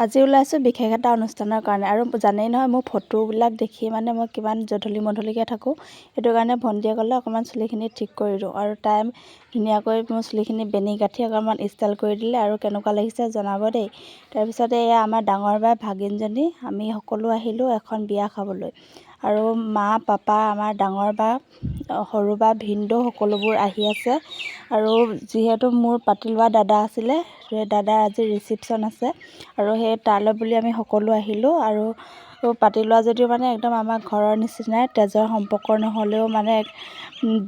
আজি ওলাইছোঁ বিশেষ এটা অনুষ্ঠানৰ কাৰণে আৰু জানেই নহয় মোৰ ফটোবিলাক দেখি মানে মই কিমান জধলি মধলিকৈ থাকোঁ। সেইটো কাৰণে ভণ্টিয়ে ক'লে অকণমান চুলিখিনি ঠিক কৰি দিওঁ আৰু তাই ধুনীয়াকৈ মোৰ চুলিখিনি বেনি গাঁঠি অকণমান ষ্টাইল কৰি দিলে আৰু কেনেকুৱা লাগিছে জনাব দেই। তাৰপিছতে এয়া আমাৰ ডাঙৰ বাৰ ভাগিনজনী আমি সকলো আহিলোঁ এখন বিয়া খাবলৈ আৰু মা পাপা আমাৰ ডাঙৰ বা সৰু বা ভিনদেউ সকলোবোৰ আহি আছে। আৰু যিহেতু মোৰ পাতি লোৱা দাদা আছিলে, সেই দাদাৰ আজি ৰিচিপশ্যন আছে আৰু সেই তালৈ বুলি আমি সকলো আহিলোঁ। আৰু পাতি লোৱা যদিও মানে একদম আমাৰ ঘৰৰ নিচিনাই, তেজৰ সম্পৰ্ক নহ'লেও মানে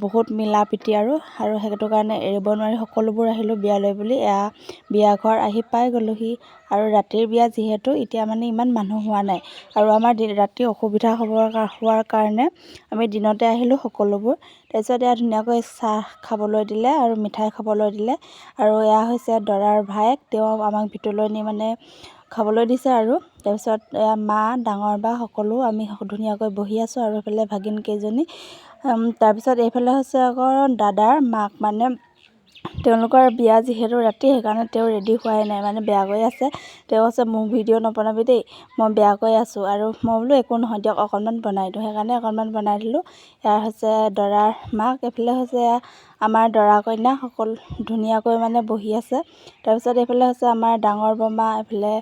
বহুত মিলা প্ৰীতি আৰু সেইটো কাৰণে এৰিব নোৱাৰি সকলোবোৰ আহিলোঁ বিয়ালৈ বুলি। এয়া বিয়া ঘৰ আহি পাই গ'লোহি আৰু ৰাতিৰ বিয়া যিহেতু এতিয়া মানে ইমান মানুহ হোৱা নাই আৰু আমাৰ ৰাতি অসুবিধা হোৱাৰ কাৰণে আমি দিনতে আহিলোঁ সকলোবোৰ। তাৰপিছত এয়া ধুনীয়াকৈ চাহ খাবলৈ দিলে আৰু মিঠাই খাবলৈ দিলে আৰু এয়া হৈছে দৰাৰ ভায়েক, তেওঁ আমাক ভিতৰলৈ নি মানে খাবলৈ দিছে আৰু তাৰপিছত এয়া মা ডাঙৰ বা সকলো আমি ধুনীয়াকৈ বহি আছোঁ আৰু এইফালে ভাগিন কেইজনী। তাৰপিছত এইফালে হৈছে আকৌ দাদাৰ মাক, মানে তেওঁলোকৰ বিয়া যিহেতু ৰাতি সেইকাৰণে তেওঁ ৰেডি হোৱাই নাই, মানে বেয়াকৈ আছে। তেওঁ আছে মোক ভিডিঅ' নবনাবি দেই, মই বেয়াকৈ আছোঁ। আৰু মই বোলো একো নহয় দিয়ক অকণমান বনাই দিওঁ, সেইকাৰণে অকণমান বনাই দিলোঁ। এয়া হৈছে দৰাৰ মাক, এইফালে হৈছে আমাৰ দৰা কইনা সকলো ধুনীয়াকৈ মানে বহি আছে। তাৰপিছত এইফালে হৈছে আমাৰ ডাঙৰ বৰমা, এইফালে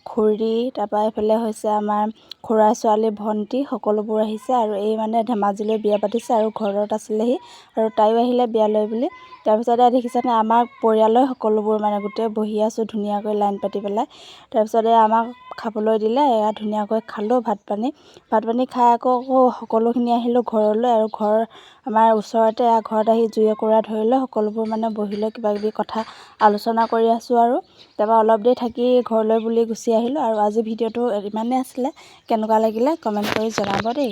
খুৰী, তাৰপৰা এইফালে হৈছে আমাৰ খুৰাৰ ছোৱালী ভণ্টি, সকলোবোৰ আহিছে আৰু এই মানে ধেমাজিলৈ বিয়া পাতিছে আৰু ঘৰত আছিলেহি আৰু তাইও আহিলে বিয়ালৈ বুলি। তাৰপিছতে দেখিছেনে আমাৰ পৰিয়ালৰ সকলোবোৰ মানে গোটেই বহি আছোঁ ধুনীয়াকৈ লাইন পাতি পেলাই। তাৰপিছতে আমাক খাবলৈ দিলে, এয়া ধুনীয়াকৈ খালোঁ ভাত পানী খাই আকৌ সকলোখিনি আহিলোঁ ঘৰলৈ আৰু আমাৰ ওচৰতে ঘৰত আহি জুই একুৰা ধৰিলে, সকলোবোৰ মানে বহি লৈ কিবাকিবি কথা আলোচনা কৰি আছোঁ আৰু তাৰপৰা অলপ দেৰি থাকি ঘৰলৈ বুলি গুচি আহিলোঁ। আৰু আজি ভিডিঅ'টো ইমানেই আছিলে, কেনেকুৱা লাগিলে কমেণ্ট কৰি জনাব দেই।